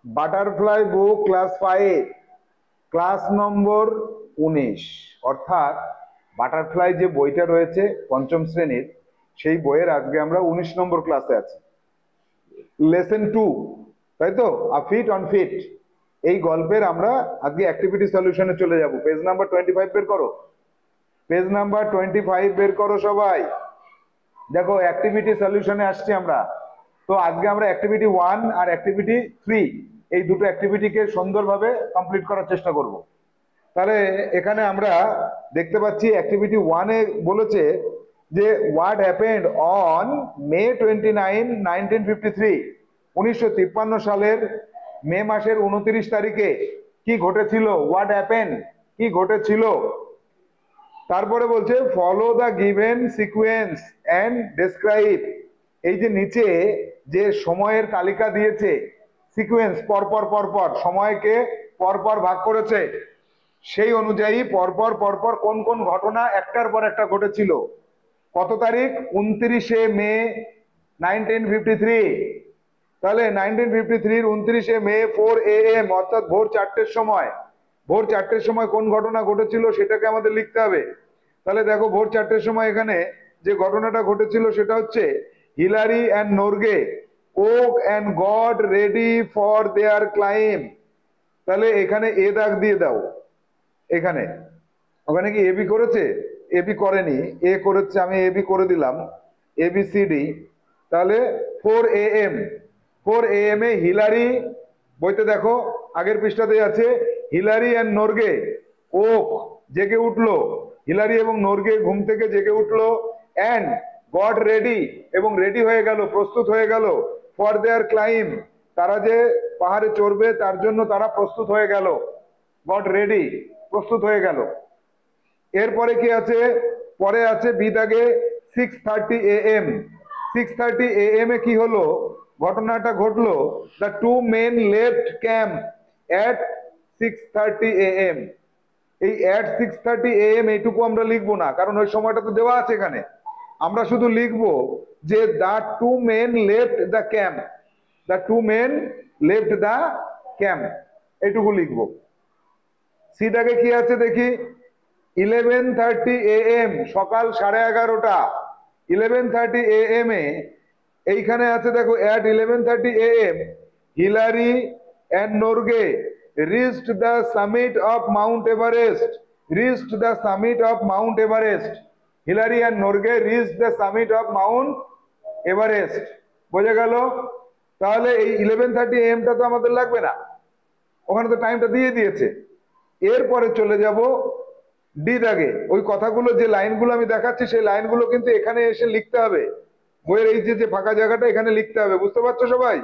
Butterfly বুক class 5 class নম্বর 19, অর্থাৎ butterfly যে বইটা রয়েছে পঞ্চম শ্রেণীর, সেই বইয়ের আজকে আমরা 19 নম্বর ক্লাসে আছি। লেসন 2, তাই তো, আ ফিট অন ফিট, এই গল্পের আমরা আজকে অ্যাক্টিভিটি সলিউশনে চলে যাব। পেজ নাম্বার 25 বের করো, পেজ নাম্বার 25 বের করো সবাই। দেখো অ্যাক্টিভিটি সলিউশনে আসছি আমরা। তো আজকে আমরা অ্যাক্টিভিটি 1 আর অ্যাক্টিভিটি 3 এই দুটো অ্যাক্টিভিটিকে সুন্দরভাবে কমপ্লিট করার চেষ্টা করব। তাহলে এখানে আমরা দেখতে পাচ্ছি অ্যাক্টিভিটি 1 এ বলেছে যে হোয়াট হ্যাপেন্ড অন মে 29, 1953, 1953 সালের মে মাসের 29 তারিখে কি ঘটেছিল, হোয়াট হ্যাপেন্ড, কি ঘটেছিল। তারপরে বলছে follow the given sequence and describe, এই যে নিচে যে সময়ের তালিকা দিয়েছে, সিকোয়েন্স পরপর পরপর, সময়কে পরপর ভাগ করেছে, সেই অনুযায়ী পরপর পরপর কোন কোন ঘটনা একটার পর একটা ঘটেছিল। কত তারিখ, 29শে মে 1953। তাহলে 1953 29শে মে 4 AM, অর্থাৎ ভোর 4টের সময়, ভোর 4টের সময় কোন ঘটনা ঘটেছিল সেটাকে আমাদের লিখতে হবে। তাহলে দেখো ভোর 4টের সময় এখানে যে ঘটনাটা ঘটেছিল সেটা হচ্ছে Hillary and Norgay woke and got ready for their climb. তাহলে এখানে এ দাগ দিয়ে দাও। এখানে ওখানে কি এবি করেছে, এবি করেনি, এ করেছে, আমি এবি করে দিলাম, ABCD। তাহলে 4 AM, 4 AM এ হিলারি, বইতে দেখো আগের পৃষ্ঠাতে আছে হিলারি অ্যান্ড নর্গে ওক, জেগে উঠলো, হিলারি এবং নর্গে ঘুম থেকে জেগে উঠলো, অ্যান্ড গড রেডি, এবং রেডি হয়ে গেল, প্রস্তুত হয়ে গেল, ফর দেয়ার ক্লাইম, তারা যে পাহাড়ে চড়বে তার জন্য তারা প্রস্তুত হয়ে গেল, গড রেডি, প্রস্তুত হয়ে গেল। এরপরে কি আছে, পরে আছে বি দাগে 6:30 AM, 6:30 AM এ কি হলো, ঘটনাটা ঘটলো, the two men left camp at 6:30 AM। এই অ্যাট 6:30 AM এইটুকু আমরা লিখবো না, কারণ ওই সময়টা তো দেওয়া আছে এখানে। আমরা শুধু লিখবো যে the two men left the camp, the two men left the camp, এইটুকু লিখবো। সিটাকে কি আছে দেখি, 11:30 AM, সকাল 11:30, 11:30 AM এ এইখানে আছে দেখো, at 11:30 AM Hillary and Norgay reached the summit of Mount Everest, reached the summit of Mount Everest, Hillary and Norgay reached the summit of Mount Everest। বোঝা গেল? তাহলে এই 11:30 AM টা তো আমাদের লাগবে না, ওখানে তো টাইমটা দিয়ে দিয়েছে। এরপরে চলে যাব ডি দাগে, ওই কথাগুলো যে লাইনগুলো আমি দেখাচ্ছি সেই লাইনগুলো কিন্তু এখানে এসে লিখতে হবে, বইয়ের এই যে ফাঁকা জায়গাটা এখানে লিখতে হবে, বুঝতে পারছো সবাই?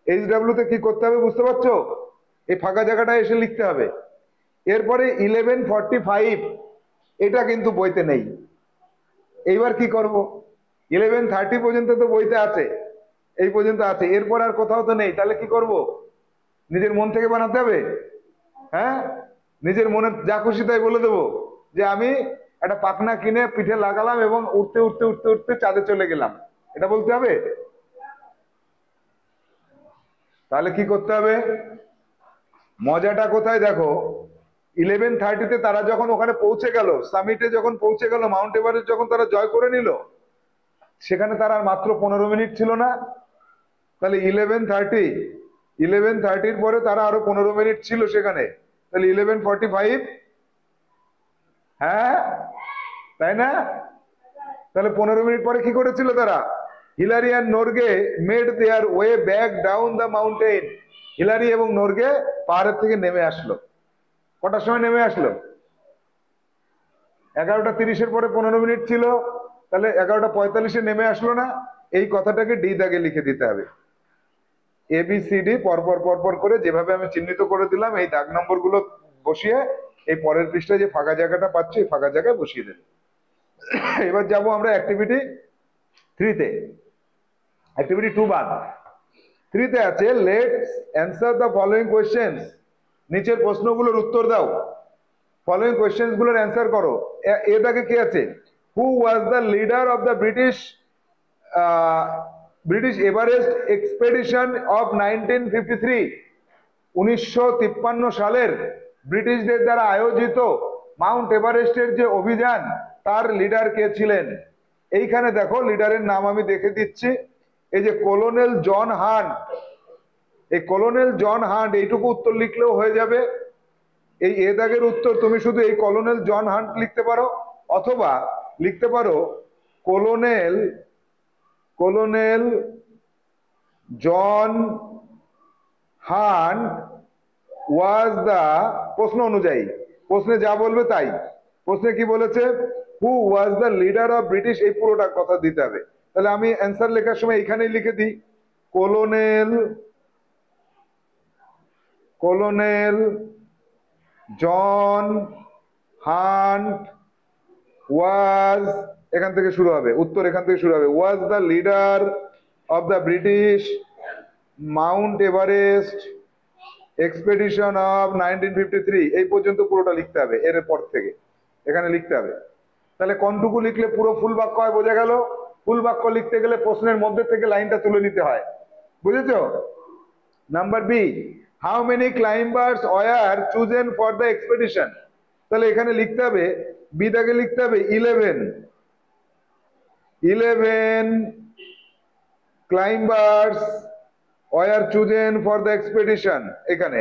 HW তে কি করতে হবে বুঝতে পারছো, এই ফাঁকা জায়গাটা এসে লিখতে হবে। এরপরে 11:45, এটা কিন্তু বইতে নেই। এইবার কি করব, 11:30 পর্যন্ত তো বইতে আছে, এই পর্যন্ত আছে, এরপর আর কোথাও তো নেই, তাহলে কি করব, নিজের মন থেকে বানাতে হবে। হ্যাঁ, নিজের মনে যা খুশি তাই বলে দেবো যে আমি একটা পাখনা কিনে পিঠে লাগালাম এবং উঠতে উঠতে উঠতে উঠতে চাঁদে চলে গেলাম, এটা বলতে হবে? তাহলে কি করতে হবে, মজাটা কোথায় দেখো, 11:30 তারা যখন ওখানে পৌঁছে গেল, সামিটে যখন পৌঁছে গেল, মাউন্ট এভারেস্ট যখন তারা জয় করে নিল, সেখানে তারা আর মাত্র 15 মিনিট ছিল না। তাহলে 11:30 পরে তারা আরো 15 মিনিট ছিল সেখানে, তাহলে 11:45, হ্যাঁ তাই না? তাহলে 15 মিনিট পরে কি করেছিল তারা, Hillary and Norgay made their way back down the mountain, Hillary এবং নর্গে পাহাড়ের থেকে নেমে আসলো। কটার সময় নেমে আসলো, 11:30 পরে 15 মিনিট ছিল, তাহলে 11:45 নেমে আসলো না? এই কথাটাকে ডি দাগে লিখে দিতে হবে। ABCD পরপর পরপর করে যেভাবে আমি চিহ্নিত করে দিলাম, এই দাগ নম্বর গুলো বসিয়ে এই পরের পৃষ্ঠায় যে ফাঁকা জায়গাটা পাচ্ছি এই ফাঁকা জায়গায় বসিয়ে দেব। এবার যাব আমরা অ্যাক্টিভিটি 3 তে, অ্যাক্টিভিটি 2 বাদ। 3 তে আছে let's answer the following questions, নিচের প্রশ্নগুলোর উত্তর দাও, ফলোইং কোয়েশ্চেন্স গুলোর অ্যান্সার করো। এটাকে কি আছে, who was the leader of the British Everest expedition of 1953, 1953 সালের ব্রিটিশদের দ্বারা আয়োজিত মাউন্ট এভারেস্টের যে অভিযান, তার লিডার কে ছিলেন? এইখানে দেখো লিডারের নাম আমি দেখে দিচ্ছি, এই যে কলোনেল জন হান্ট। এই কলোনেল জন হান্ট, এইটুকু উত্তর লিখলেও হয়ে যাবে। এই এ দাগের উত্তর তুমি শুধু এই কলোনেল জন হান্ট লিখতে পারো, অথবা লিখতে পারো colonel colonel John Hunt was the, প্রশ্ন অনুযায়ী, প্রশ্নে যা বলবে তাই। প্রশ্নে কি বলেছে? Who was the leader of British, এই পুরোটা কথা দিতে হবে। তাহলে আমি অ্যান্সার লেখার সময় এইখানেই লিখে দিই, কলোনেল জন হান্ট ওয়াজ, এখান থেকে শুরু হবে উত্তর, এখান থেকে শুরু হবে, ওয়াজ the leader of the British Mount Everest expedition of 1953, এই পর্যন্ত পুরোটা লিখতে হবে। এর পর থেকে এখানে লিখতে হবে। তাহলে কোনটুকু লিখলে পুরো ফুল বাক্য হয় বোঝা গেল? ফুল বাক্য লিখতে গেলে প্রশ্নের মধ্যে থেকে লাইনটা তুলে নিতে হয়, বুঝেছো? Number B, how many climbers were chosen for the expedition. তাহলে এখানে লিখতে হবে, বি দাগে লিখতে হবে 11 climbers were chosen for the expedition. এখানে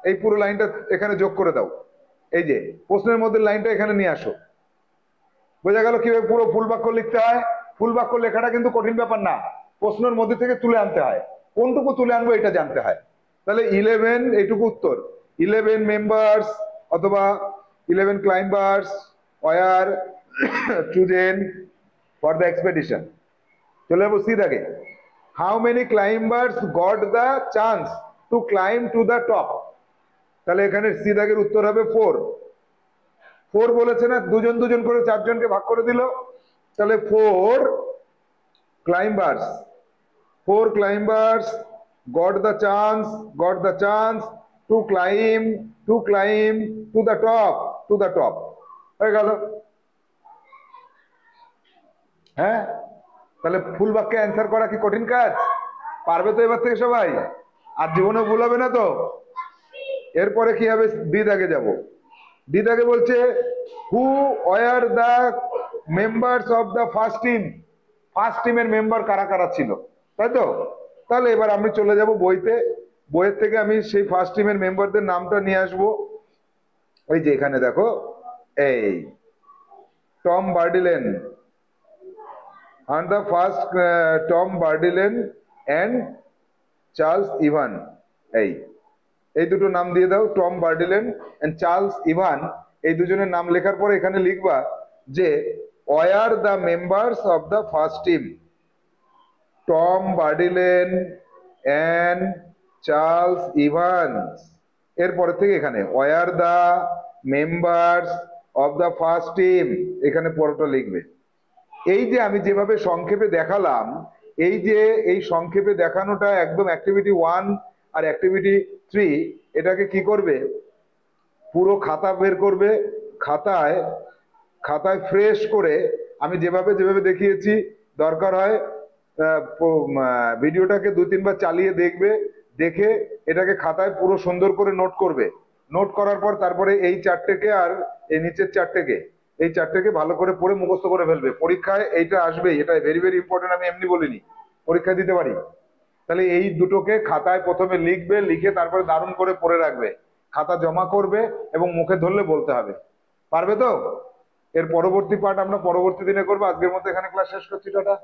এই পুরো লাইনটা এখানে যোগ করে দাও, এই যে প্রশ্নের মধ্যে লাইনটা এখানে নিয়ে আসো। বোঝা গেল কিভাবে পুরো ফুল বাক্য লিখতে হয়? ফুল বাক্য লেখাটা কিন্তু কঠিন ব্যাপার না, প্রশ্নের মধ্যে থেকে তুলে আনতে হয়, কোনটুকু তুলে আনবো এটা জানতে হয়। তাহলে 11, এইটুকু উত্তর, 11 মেম্বার্স অথবা 11 climbers were chosen for the expedition. চলে যাবো সি দাগে, how many climbers got the chance to climb to the top. তাহলে এখানে সি দাগের উত্তর হবে 4। 4 বলেছে না, দুজন দুজন করে 4 জনকে ভাগ করে দিল। তাহলে 4 climbers got the chance to climb to the top হয়ে গেল। হ্যাঁ, তাহলে ফুল বাক্যে অ্যান্সার করা কি কঠিন কাজ? পারবে তো এবার থেকে সবাই? আর জীবনে ভুল হবে না তো? এরপরে কি হবে? ডি দাগে যাব। ডি দাগে বলছে who were the members of the first team. First টিমের মেম্বার কারা কারা ছিল, তাই তো? তাহলে এবার আমি চলে যাব বইতে, বইয়ের থেকে আমি সেই ফার্স্ট টিমের মেম্বারদের নামটা নিয়ে আসবো। ওই যে এখানে দেখো, এই Tom Bourdillon and the first Tom Bardilen and Charles Evan, এই দুটো নাম দিয়ে দাও, Tom Bourdillon and Charles Evan. এই দুজনের নাম লেখার পরে এখানে লিখবা যে were the members of the first team, Tom Bourdillon and Charles Evans. এরপরে থেকে এখানে were the members of the first team, এখানে পরোটা লিখবে। এই যে আমি যেভাবে সংক্ষেপে দেখালাম, এই যে এই সংক্ষেপে দেখানোটা একদম অ্যাক্টিভিটি 1 আর অ্যাক্টিভিটি 3, এটাকে কি করবে? পুরো খাতা বের করবে, খাতায় ফ্রেশ করে আমি যেভাবে দেখিয়েছি, দরকার হয় ভিডিওটাকে 2-3 বার চালিয়ে দেখবে, দেখে এটাকে খাতায় পুরো সুন্দর করে নোট করবে। নোট করার পর তারপরে এই 4টেকে আর এই নিচের 4টেকে, এই 4টেকে ভালো করে পড়ে মুখস্থ করে ফেলবে। পরীক্ষায় এইটা আসবেই, এটা ভেরি ভেরি ইম্পর্টেন্ট, আমি এমনি বলিনি, পরীক্ষায় দিতে পারি। তাহলে এই দুটোকে খাতায় প্রথমে লিখবে, লিখে তারপরে দারুণ করে পড়ে রাখবে, খাতা জমা করবে এবং মুখে ধরলে বলতে হবে। পারবে তো? এর পরবর্তী পার্ট আমরা পরবর্তী দিনে করবো। আজকের মতো এখানে ক্লাস শেষ করছি, টাটা।